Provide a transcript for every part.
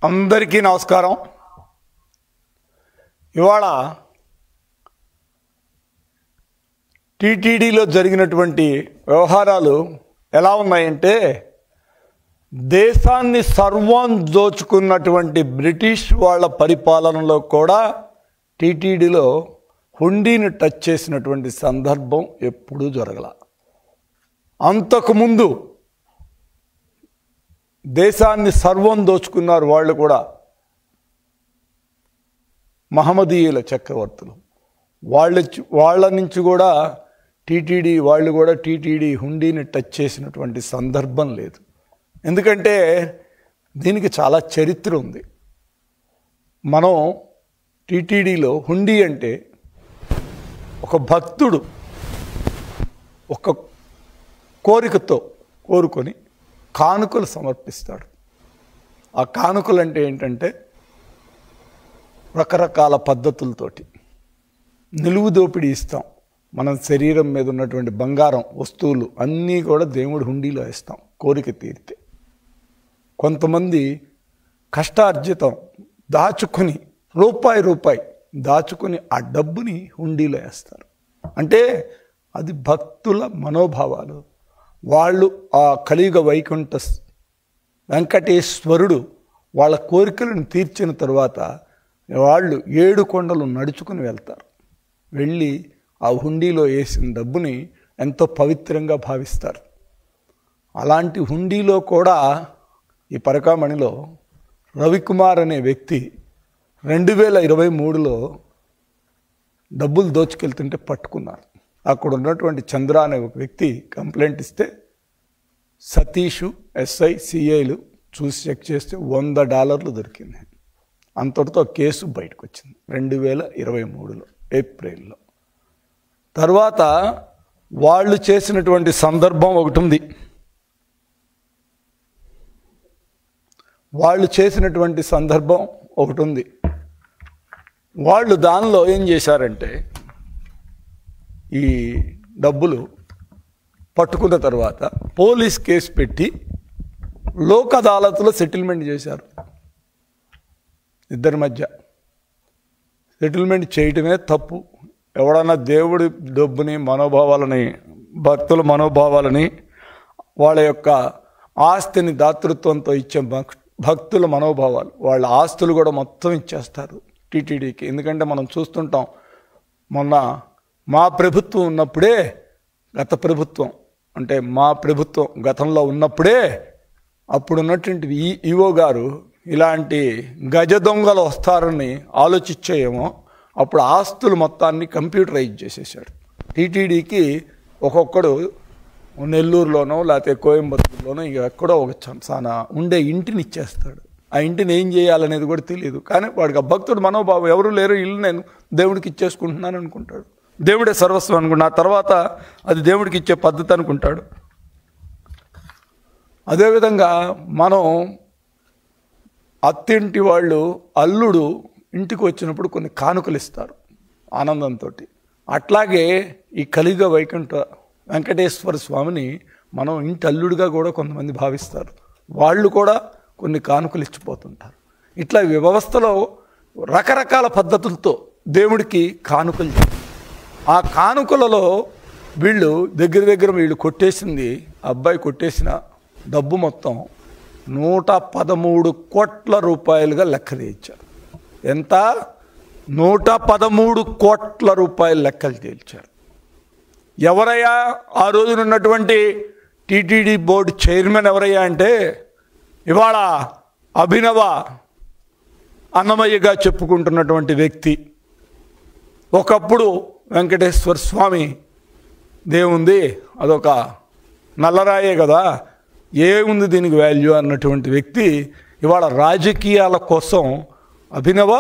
అందరికీ నమస్కారం. ఇవాళ టీటీడీలో జరిగినటువంటి వ్యవహారాలు ఎలా ఉన్నాయంటే, దేశాన్ని సర్వం దోచుకున్నటువంటి బ్రిటిష్ వాళ్ళ పరిపాలనలో కూడా టీటీడీలో హుండీని టచ్ చేసినటువంటి సందర్భం ఎప్పుడూ జరగల. అంతకుముందు దేశాన్ని సర్వం దోచుకున్నారు వాళ్ళు కూడా, మహమ్మదీయుల చక్రవర్తులు. వాళ్ళ నుంచి కూడా టీటీడీ హుండీని టచ్ చేసినటువంటి సందర్భం లేదు. ఎందుకంటే దీనికి చాలా చరిత్ర ఉంది. మనం టీటీడీలో హుండీ అంటే ఒక భక్తుడు ఒక కోరికతో కోరుకొని కానుకలు సమర్పిస్తాడు. ఆ కానుకలు అంటే ఏంటంటే రకరకాల పద్ధతులతోటి నిలువు దోపిడీ ఇస్తాం. మనం శరీరం మీద ఉన్నటువంటి బంగారం వస్తువులు అన్నీ కూడా దేవుడి హుండీలో వేస్తాం కోరిక తీరితే. కొంతమంది కష్టార్జితం దాచుకొని రూపాయి దాచుకొని ఆ డబ్బుని హుండీలో వేస్తారు. అంటే అది భక్తుల మనోభావాలు. వాళ్ళు ఆ కలియుగ వైకుంఠ వెంకటేశ్వరుడు వాళ్ళ కోరికలను తీర్చిన తర్వాత వాళ్ళు 7 కొండలు నడుచుకుని వెళ్తారు. వెళ్ళి ఆ హుండీలో వేసిన డబ్బుని ఎంతో పవిత్రంగా భావిస్తారు. అలాంటి హుండీలో కూడా ఈ పరకామణిలో రవికుమార్ అనే వ్యక్తి 2023లో డబ్బులు దోచుకెళ్తుంటే పట్టుకున్నారు. అక్కడ ఉన్నటువంటి చంద్ర అనే ఒక వ్యక్తి కంప్లైంట్ ఇస్తే సతీషు ఎస్ఐ సిఐలు చూసి చెక్ చేస్తే $100 దొరికింది. అంతటితో కేసు బయటకు వచ్చింది 2023లో ఏప్రిల్లో. తర్వాత వాళ్ళు చేసినటువంటి సందర్భం ఒకటి ఉంది. వాళ్ళు దానిలో ఏం చేశారంటే, ఈ డబ్బులు పట్టుకున్న తర్వాత పోలీస్ కేసు పెట్టి లోక్ అదాలత్లో సెటిల్మెంట్ చేశారు. ఇద్దరి మధ్య సెటిల్మెంట్ చేయటమే తప్పు. ఎవడన్నా దేవుడి డబ్బుని భక్తుల మనోభావాలని వాళ్ళ యొక్క ఆస్తిని దాతృత్వంతో ఇచ్చే భక్తుల మనోభావాలు, వాళ్ళ ఆస్తులు కూడా మొత్తం ఇచ్చేస్తారు టీటీడీకి. ఎందుకంటే మనం చూస్తుంటాం, మొన్న మా ప్రభుత్వం ఉన్నప్పుడే మా ప్రభుత్వం గతంలో ఉన్నప్పుడే అప్పుడున్నటువంటి ఈవో గారు ఇలాంటి గజ దొంగలు వస్తారని ఆలోచించేయేమో, అప్పుడు ఆస్తులు మొత్తాన్ని కంప్యూటరైజ్ చేసేసాడు. టీటీడీకి ఒక్కొక్కడు నెల్లూరులోనో లేకపోతే కోయంబత్తూరులోనో ఎక్కడో ఒక చాలా ఉండే ఇంటిని ఇచ్చేస్తాడు. ఆ ఇంటిని ఏం చేయాలనేది కూడా తెలియదు. కానీ వాడికి ఆ భక్తుడు మనోభావం, ఎవరు లేరు, ఇల్లు నేను దేవుడికి ఇచ్చేసుకుంటున్నాను అనుకుంటాడు. దేవుడే సర్వస్వం అనుకుంటా, ఆ తర్వాత అది దేవుడికి ఇచ్చే పద్ధతి అనుకుంటాడు. అదేవిధంగా మనం అత్తింటి వాళ్ళు అల్లుడు ఇంటికి వచ్చినప్పుడు కొన్ని కానుకలు ఇస్తారు ఆనందంతో. అట్లాగే ఈ కలియుగ వైకుంఠ వెంకటేశ్వర స్వామిని మనం ఇంటి అల్లుడిగా కూడా కొంతమంది భావిస్తారు. వాళ్ళు కూడా కొన్ని కానుకలు ఇచ్చిపోతుంటారు. ఇట్లా వ్యవస్థలో రకరకాల పద్ధతులతో దేవుడికి కానుకలు. ఆ కానుకలలో వీళ్ళు దగ్గర వీళ్ళు కొట్టేసింది, అబ్బాయి కొట్టేసిన డబ్బు మొత్తం 113 కోట్ల రూపాయలుగా లెక్క తేల్చారు. ఎంత? 113 కోట్ల రూపాయల లెక్కలు తేల్చారు. ఎవరయ్యా ఆ రోజునున్నటువంటి టీటీడీ బోర్డు చైర్మన్ ఎవరయ్యా అంటే, ఇవాళ అభినవ అన్నమయ్యగా చెప్పుకుంటున్నటువంటి వ్యక్తి. ఒకప్పుడు వెంకటేశ్వర స్వామి దేవుంది అదొక నల్లరాయే కదా, ఏముంది దీనికి వాల్యూ అన్నటువంటి వ్యక్తి ఇవాళ రాజకీయాల కోసం అభినవ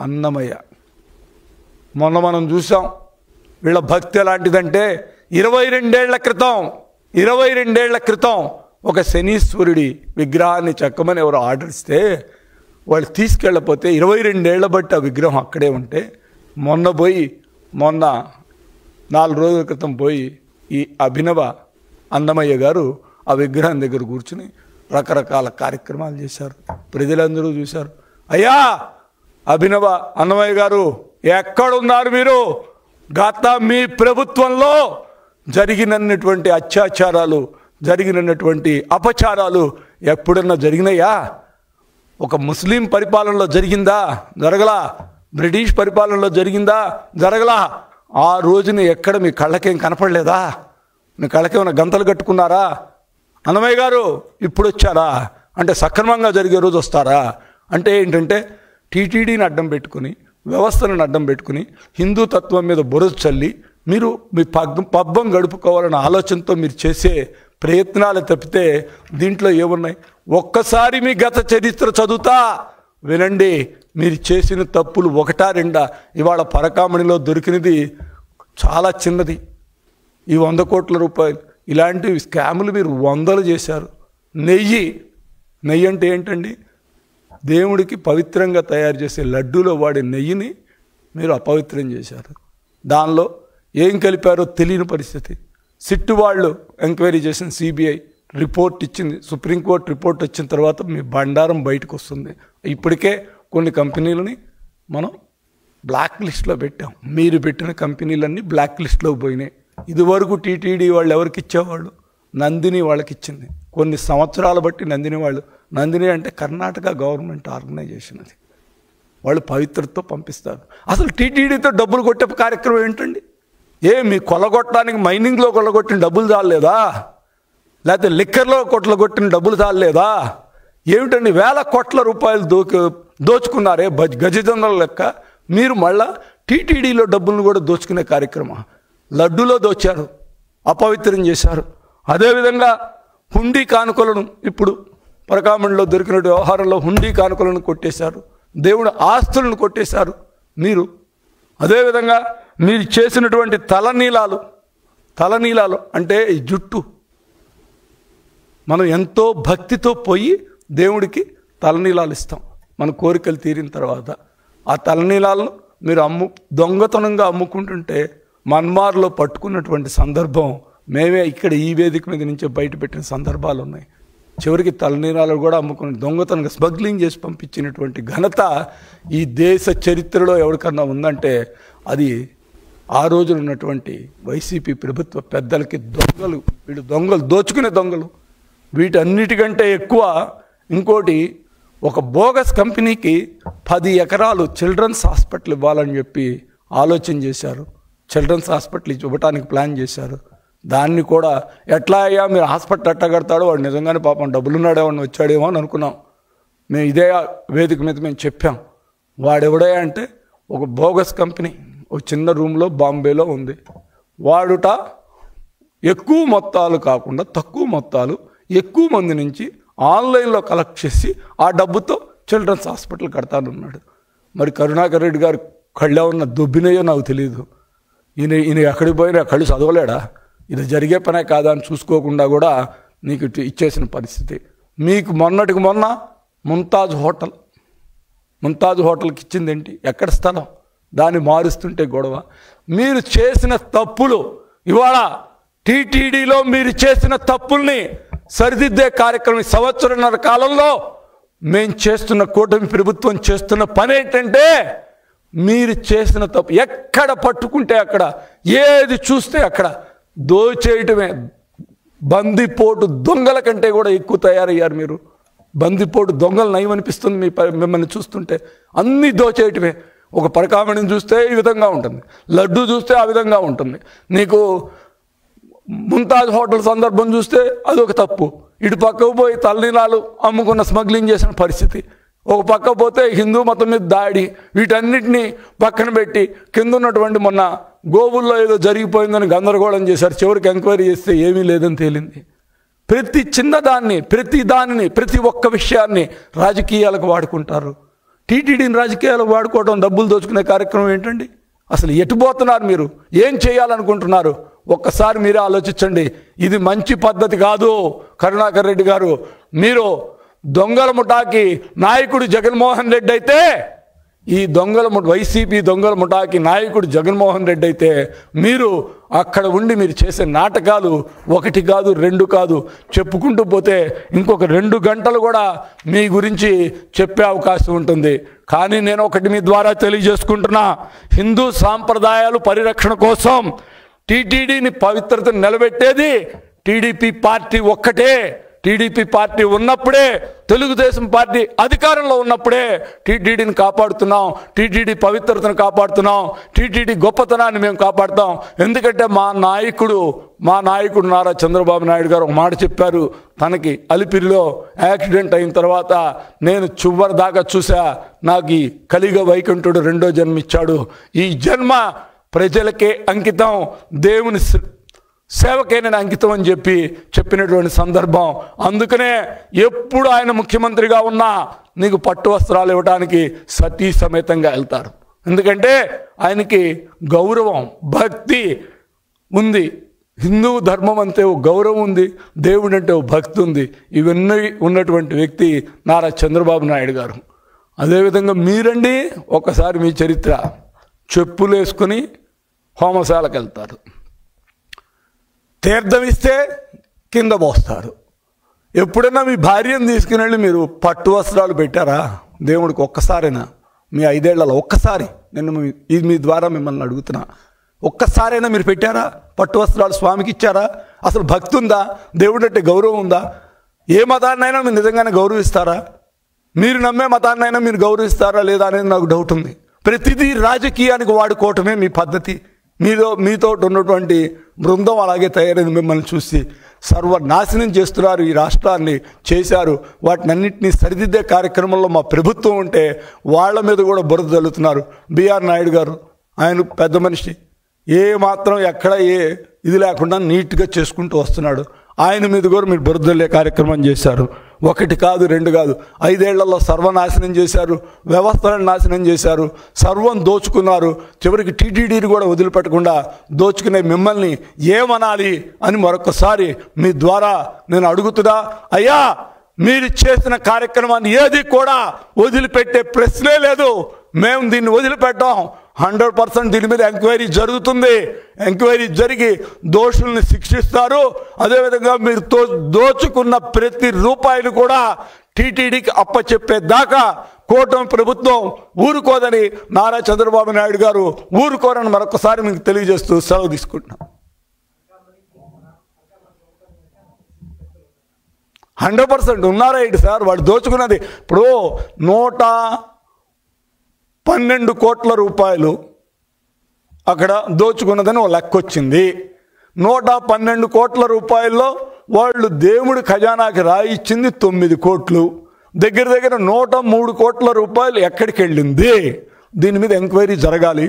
అన్నమయ్య. మొన్న మనం చూసాం వీళ్ళ భక్తి ఎలాంటిదంటే, 22 ఏళ్ల క్రితం ఒక శనీశ్వరుడి విగ్రహాన్ని చెక్కమని ఎవరు ఆర్డర్ ఇస్తే వాళ్ళు తీసుకెళ్ళకపోతే 22 ఏళ్ల బట్టి ఆ విగ్రహం అక్కడే ఉంటే, మొన్న 4 రోజుల క్రితం పోయి ఈ అభినవ అన్నమయ్య గారు ఆ విగ్రహం దగ్గర కూర్చుని రకరకాల కార్యక్రమాలు చేశారు, ప్రజలందరూ చూశారు. అయ్యా అభినవ అన్నమయ్య గారు ఎక్కడున్నారు మీరు? గత మీ ప్రభుత్వంలో జరిగినటువంటి అత్యాచారాలు, జరిగినటువంటి అపచారాలు ఎప్పుడన్నా జరిగినాయా? ఒక ముస్లిం పరిపాలనలో జరిగిందా? జరగలా. బ్రిటిష్ పరిపాలనలో జరిగిందా? జరగలా. ఆ రోజున ఎక్కడ మీ కళ్ళకేం కనపడలేదా? మీ కళ్ళకేమైనా గంతలు కట్టుకున్నారా? అన్నమయ్య గారు ఇప్పుడు వచ్చారా అంటే సక్రమంగా జరిగే రోజు వస్తారా? అంటే ఏంటంటే టీటీడీని అడ్డం పెట్టుకుని, వ్యవస్థలను అడ్డం పెట్టుకుని, హిందూ తత్వం మీద బురద చల్లి మీరు మీ పబ్బం గడుపుకోవాలన్న ఆలోచనతో మీరు చేసే ప్రయత్నాలు తప్పితే దీంట్లో ఏమున్నాయి? ఒక్కసారి మీ గత చరిత్ర చదువుతా వినండి. మీరు చేసిన తప్పులు ఒకటా రెండా? ఇవాళ పరకామణిలో దొరికినది చాలా చిన్నది, ఈ 100 కోట్ల రూపాయలు. ఇలాంటి స్కాములు మీరు 100 చేశారు. నెయ్యి అంటే ఏంటండి? దేవుడికి పవిత్రంగా తయారు చేసే లడ్డూలో వాడే నెయ్యిని మీరు అపవిత్రం చేశారు. దానిలో ఏం కలిపారో తెలియని పరిస్థితి. సిట్టు వాళ్ళు ఎంక్వైరీ చేసిన సిబిఐ రిపోర్ట్ ఇచ్చింది. సుప్రీంకోర్టు రిపోర్ట్ వచ్చిన తర్వాత మీ బండారం బయటకు వస్తుంది. ఇప్పటికే కొన్ని కంపెనీలని మనం బ్లాక్ లిస్ట్లో పెట్టాం. మీరు పెట్టిన కంపెనీలన్నీ బ్లాక్ లిస్ట్లో పోయినాయి. ఇదివరకు టీటీడీ వాళ్ళు ఎవరికి ఇచ్చేవాళ్ళు? నందిని వాళ్ళకి ఇచ్చింది. కొన్ని సంవత్సరాలు బట్టి నందిని అంటే కర్ణాటక గవర్నమెంట్ ఆర్గనైజేషన్, అది వాళ్ళు పవిత్రతో పంపిస్తారు. అసలు టీటీడీతో డబ్బులు కొట్టే కార్యక్రమం ఏంటండి? మీ కొల్లగొట్టడానికి మైనింగ్లో కొల్లగొట్టిన డబ్బులు చాలలేదా? లేకపోతే లిక్కర్లో కొట్టిన డబ్బులు చాలలేదా? ఏమిటండి 1000 కోట్ల రూపాయలు దోచుకున్నారే గజదొంగల లెక్క. మీరు మళ్ళా టీటీడీలో డబ్బులను కూడా దోచుకునే కార్యక్రమం. లడ్డూలో దోచారు, అపవిత్రం చేశారు. అదేవిధంగా హుండీ కానుకలను, ఇప్పుడు పరకామణిలో దొరికిన వ్యవహారంలో హుండీ కానుకలను కొట్టేశారు, దేవుడు ఆస్తులను కొట్టేశారు మీరు. అదేవిధంగా మీరు చేసినటువంటి తలనీలాలు అంటే ఈ జుట్టు, మనం ఎంతో భక్తితో పోయి దేవుడికి తలనీలాలు ఇస్తాం మన కోరికలు తీరిన తర్వాత. ఆ తలనీలాలను మీరు దొంగతనంగా అమ్ముకుంటుంటే మన్మార్లో పట్టుకున్నటువంటి సందర్భం మేమే ఇక్కడ ఈ వేదిక మీద నుంచే బయట పెట్టిన సందర్భాలు ఉన్నాయి. చివరికి తలనీలాలు కూడా అమ్ముకుని దొంగతనంగా స్మగ్లింగ్ చేసి పంపించినటువంటి ఘనత ఈ దేశ చరిత్రలో ఎవరికన్నా ఉందంటే అది ఆ రోజున ఉన్నటువంటి వైసీపీ ప్రభుత్వ పెద్దలకి. దొంగలు దోచుకునే దొంగలు. వీటన్నిటికంటే ఎక్కువ ఇంకోటి, ఒక బోగస్ కంపెనీకి 10 ఎకరాలు చిల్డ్రన్స్ హాస్పిటల్ ఇవ్వాలని చెప్పి ఆలోచన చేశారు. చిల్డ్రన్స్ హాస్పిటల్ ఇవ్వటానికి ప్లాన్ చేశారు. దాన్ని కూడా ఎట్లా అయ్యా మీరు హాస్పిటల్ ఎట్లా కడతాడో, వాడు నిజంగానే పాపం డబ్బులున్నాడేమో వచ్చాడేమో అని అనుకున్నాం. మేము ఇదే వేదిక మీద మేము చెప్పాం. వాడెవడే అంటే ఒక బోగస్ కంపెనీ ఒక చిన్న రూమ్లో బాంబేలో ఉంది. వాడుట ఎక్కువ మొత్తాలు కాకుండా తక్కువ మొత్తాలు ఎక్కువ మంది నుంచి ఆన్లైన్లో కలెక్ట్ చేసి ఆ డబ్బుతో చిల్డ్రన్స్ హాస్పిటల్ కడతానున్నాడు. మరి కరుణాకర్ రెడ్డి గారు కళ్ళే ఉన్న దొబ్బినయో నాకు తెలియదు. ఈయన ఎక్కడికి పోయినా కళ్ళు చదవలేడా? ఇది జరిగే పనే కాదా అని చూసుకోకుండా కూడా నీకు ఇచ్చేసిన పరిస్థితి. మీకు మొన్నటికి మొన్న ముంతాజ్ హోటల్కి ఇచ్చింది ఏంటి? ఎక్కడ స్థలం? దాన్ని మారుస్తుంటే గొడవ. మీరు చేసిన తప్పులు ఇవాళ టీటీడీలో మీరు చేసిన తప్పుల్ని సరిదిద్దే కార్యక్రమం 1.5 సంవత్సరాల కాలంలో మేము చేస్తున్న కూటమి ప్రభుత్వం చేస్తున్న పని ఏంటంటే, మీరు చేసిన తప్పు ఎక్కడ పట్టుకుంటే అక్కడ, ఏది చూస్తే అక్కడ దోచేయటమే. బందిపోటు దొంగల కంటే కూడా ఎక్కువ తయారయ్యారు మీరు. బందిపోటు దొంగలు నయమనిపిస్తుంది మిమ్మల్ని చూస్తుంటే. అన్నీ దోచేయటమే. ఒక పరకామణిని చూస్తే ఈ విధంగా ఉంటుంది, లడ్డు చూస్తే ఆ విధంగా ఉంటుంది. నీకు ముంతాజ్ హోటల్ సందర్భం చూస్తే అదొక తప్పు. ఇటు పక్కకు పోయి తలనీలాలు అమ్ముకున్న స్మగ్లింగ్ చేసిన పరిస్థితి. ఒక పక్క పోతే హిందూ మతం మీద దాడి. వీటన్నిటినీ పక్కన పెట్టి కింద ఉన్నటువంటి మొన్న గోవుల్లో ఏదో జరిగిపోయిందని గందరగోళం చేశారు. చివరికి ఎంక్వైరీ చేస్తే ఏమీ లేదని తేలింది. ప్రతి చిన్నదాన్ని, ప్రతి ఒక్క విషయాన్ని రాజకీయాలకు వాడుకుంటారు. టీటీడీని రాజకీయాలకు వాడుకోవడం, డబ్బులు దోచుకునే కార్యక్రమం ఏంటండి? అసలు ఎటుపోతున్నారు మీరు? ఏం చేయాలనుకుంటున్నారు? ఒక్కసారి మీరే ఆలోచించండి. ఇది మంచి పద్ధతి కాదు. కరుణాకర్ రెడ్డి గారు, మీరు దొంగల ముఠాకి నాయకుడు జగన్మోహన్ రెడ్డి అయితే ఈ వైసీపీ దొంగల ముఠాకి నాయకుడు జగన్మోహన్ రెడ్డి అయితే మీరు అక్కడ ఉండి మీరు చేసే నాటకాలు 1 కాదు 2 కాదు, చెప్పుకుంటూ పోతే ఇంకొక 2 గంటలు కూడా మీ గురించి చెప్పే అవకాశం ఉంటుంది. కానీ నేను ఒకటి మీ ద్వారా తెలియజేసుకుంటున్నా, హిందూ సాంప్రదాయాలు పరిరక్షణ కోసం టీటీడీని పవిత్రతను నిలబెట్టేది టీడీపీ పార్టీ ఒక్కటే. టీడీపీ పార్టీ ఉన్నప్పుడే, తెలుగుదేశం పార్టీ అధికారంలో ఉన్నప్పుడే టీటీడీని కాపాడుతున్నాం, టీటీడీ పవిత్రతను కాపాడుతున్నాం, టీటీడీ గొప్పతనాన్ని మేము కాపాడుతాం. ఎందుకంటే మా నాయకుడు నారా చంద్రబాబు నాయుడు గారు ఒక మాట చెప్పారు. తనకి అలిపిరిలో యాక్సిడెంట్ అయిన తర్వాత నేను చివరి దాకా చూసా, నాకు ఈ కలిగ వైకుంఠుడు 2వ జన్మ ఇచ్చాడు, ఈ జన్మ ప్రజలకే అంకితం, దేవుని సేవకే నేను అంకితం అని చెప్పినటువంటి సందర్భం. అందుకనే ఎప్పుడు ఆయన ముఖ్యమంత్రిగా ఉన్నా నీకు పట్టు వస్త్రాలు ఇవ్వడానికి సతీ సమేతంగా వెళ్తారు. ఎందుకంటే ఆయనకి గౌరవం, భక్తి ఉంది. హిందూ ధర్మం అంటే ఓ గౌరవం ఉంది, దేవుడు అంటే ఓ భక్తి ఉంది. ఇవన్నీ ఉన్నటువంటి వ్యక్తి నారా చంద్రబాబు నాయుడు గారు. అదేవిధంగా మీరండి, ఒకసారి మీ చరిత్ర, చెప్పులు వేసుకుని హోమశాలకు వెళ్తారు, తీర్థం ఇస్తే కింద పోస్తారు. ఎప్పుడైనా మీ భార్యను తీసుకుని వెళ్ళి మీరు పట్టు వస్త్రాలు పెట్టారా దేవుడికి? ఒక్కసారైనా మీ 5 ఏళ్లలో ఒక్కసారి, నేను మీ ద్వారా మిమ్మల్ని అడుగుతున్నా, ఒక్కసారైనా మీరు పెట్టారా? పట్టు వస్త్రాలు స్వామికి ఇచ్చారా? అసలు భక్తి ఉందా? దేవుడు అంటే గౌరవం ఉందా? ఏ మతాన్నైనా మీరు నిజంగానే గౌరవిస్తారా? మీరు నమ్మే మతాన్నైనా మీరు గౌరవిస్తారా లేదా అనేది నాకు డౌట్ ఉంది. ప్రతిదీ రాజకీయానికి వాడుకోవటమే మీ పద్ధతి. మీతో ఉన్నటువంటి బృందం అలాగే తయారైంది. మిమ్మల్ని చూసి సర్వనాశనం చేస్తున్నారు, ఈ రాష్ట్రాన్ని చేశారు. వాటినన్నింటినీ సరిదిద్దే కార్యక్రమంలో మా ప్రభుత్వం ఉంటే వాళ్ళ మీద కూడా బురద జల్లుతున్నారు. బిఆర్ నాయుడు గారు, ఆయన పెద్ద మనిషి, ఏ మాత్రం ఎక్కడ ఇది లేకుండా నీట్గా చేసుకుంటూ వస్తున్నాడు. ఆయన మీద కూడా మీరు బురద జల్లే కార్యక్రమం చేశారు. 1 కాదు 2 కాదు, 5 ఏళ్లలో సర్వనాశనం చేశారు, వ్యవస్థలను నాశనం చేశారు, సర్వం దోచుకున్నారు. చివరికి టీటీడీని కూడా వదిలిపెట్టకుండా దోచుకునే మిమ్మల్ని ఏమనాలి అని మరొకసారి మీ ద్వారా నేను అడుగుతున్నా. అయ్యా, మీరు చేసిన కార్యక్రమాన్ని ఏది కూడా వదిలిపెట్టే ప్రశ్నే లేదు. మేము దీన్ని వదిలిపెట్టాం. 100% దీని మీద ఎంక్వైరీ జరుగుతుంది. ఎంక్వైరీ జరిగి దోషుల్ని శిక్షిస్తారు. అదేవిధంగా మీరు దోచుకున్న ప్రతి రూపాయిని కూడా టీటీడీకి అప్పచెప్పేదాకా కూటమి ప్రభుత్వం ఊరుకోదని నారా చంద్రబాబు నాయుడు గారు ఊరుకోరని మరొకసారి మీకు తెలియజేస్తూ సెలవు తీసుకుంటున్నాం. 100% ఉన్నారా ఏంటి సార్? వాడు దోచుకున్నది ఇప్పుడు 112 కోట్ల రూపాయలు అక్కడ దోచుకున్నదని ఒక లెక్క వచ్చింది. 112 కోట్ల రూపాయల్లో వాళ్ళు దేవుడి ఖజానాకి రాయిచ్చింది 9 కోట్లు. దగ్గర 103 కోట్ల రూపాయలు ఎక్కడికి వెళ్ళింది? దీని మీద ఎంక్వైరీ జరగాలి.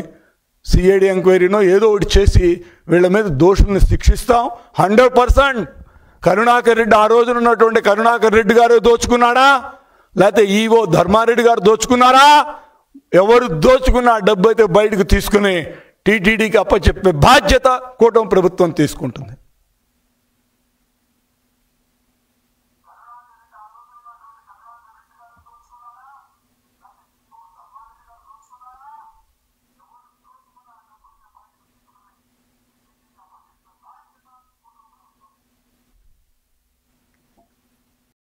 సిఐడి ఎంక్వైరీనో ఏదో ఒకటి చేసి వీళ్ళ మీద దోషుల్ని శిక్షిస్తాం. 100% కరుణాకర్ రెడ్డి, ఆ రోజున ఉన్నటువంటి కరుణాకర్ రెడ్డి గారు దోచుకున్నాడా, లేకపోతే ఈవో ధర్మారెడ్డి గారు దోచుకున్నారా? ఎవరు దోచుకున్న డబ్బు అయితే బయటకు తీసుకుని టీటీడీకి అప్పచెప్పే బాధ్యత కూటమి ప్రభుత్వం తీసుకుంటుంది.